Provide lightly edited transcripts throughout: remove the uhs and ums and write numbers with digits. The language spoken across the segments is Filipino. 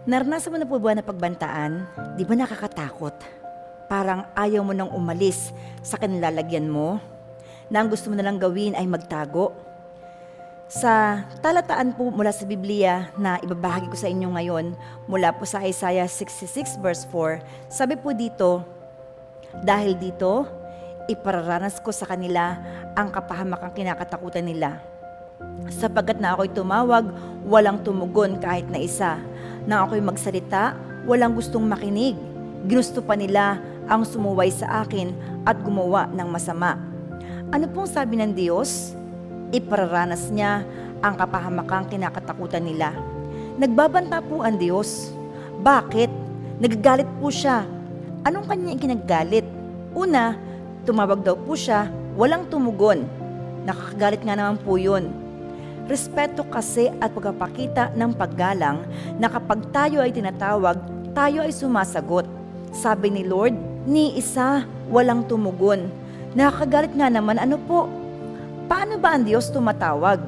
Naranasan mo na po ba na pagbantaan? Di ba nakakatakot? Parang ayaw mo nang umalis sa kanilalagyan mo, na ang gusto mo na lang gawin ay magtago. Sa talataan po mula sa Biblia na ibabahagi ko sa inyo ngayon, mula po sa Isaiah 66 verse 4, sabi po dito, dahil dito, ipararanas ko sa kanila ang kapahamakang kinakatakutan nila. Sapagkat na ako'y tumawag, walang tumugon kahit na isa. Nang ako'y magsalita, walang gustong makinig. Ginusto pa nila ang sumuway sa akin at gumawa ng masama. Ano pong sabi ng Diyos? Ipararanas niya ang kapahamakang kinakatakutan nila. Nagbabanta po ang Diyos. Bakit? Nagagalit po siya. Anong kanya ikinagalit? Una, tumawag daw po siya, walang tumugon. Nakakagalit nga naman po yun. Respeto kasi at pagpapakita ng paggalang na kapag tayo ay tinatawag, tayo ay sumasagot. Sabi ni Lord, ni isa walang tumugon. Nakakagalit nga naman, ano po? Paano ba ang Diyos tumatawag?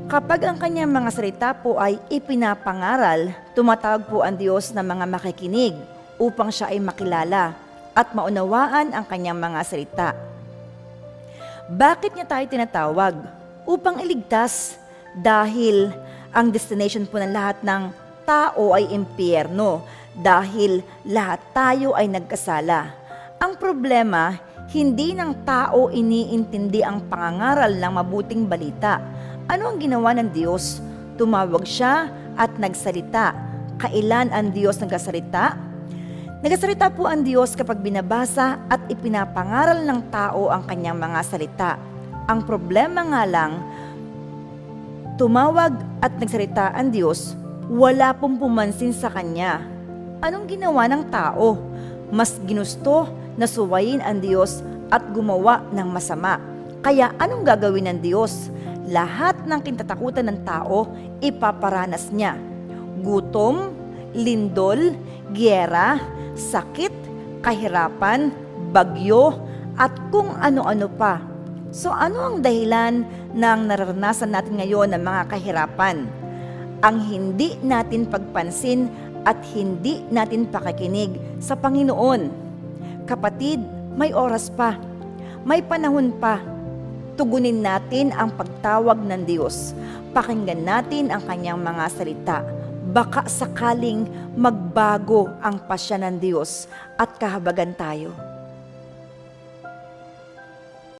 Kapag ang kanyang mga salita po ay ipinapangaral, tumatawag po ang Diyos ng mga makikinig upang siya ay makilala at maunawaan ang kanyang mga salita. Bakit niya tayo tinatawag? Upang iligtas, dahil ang destination po ng lahat ng tao ay impyerno, dahil lahat tayo ay nagkasala. Ang problema, hindi ng tao iniintindi ang pangangaral ng mabuting balita. Ano ang ginawa ng Diyos? Tumawag siya at nagsalita. Kailan ang Diyos nagsasalita? Nagsasalita po ang Diyos kapag binabasa at ipinapangaral ng tao ang kanyang mga salita. Ang problema nga lang, tumawag at nagsalita ang Diyos, wala pong pumansin sa Kanya. Anong ginawa ng tao? Mas ginusto na suwayin ang Diyos at gumawa ng masama. Kaya anong gagawin ng Diyos? Lahat ng kinatatakutan ng tao, ipaparanas niya. Gutom, lindol, giyera, sakit, kahirapan, bagyo, at kung ano-ano pa. So ano ang dahilan ng nararanasan natin ngayon ng mga kahirapan? Ang hindi natin pagpansin at hindi natin pakikinig sa Panginoon. Kapatid, may oras pa, may panahon pa. Tugunin natin ang pagtawag ng Diyos. Pakinggan natin ang kanyang mga salita. Baka sakaling magbago ang pasya ng Diyos at kahabagan tayo.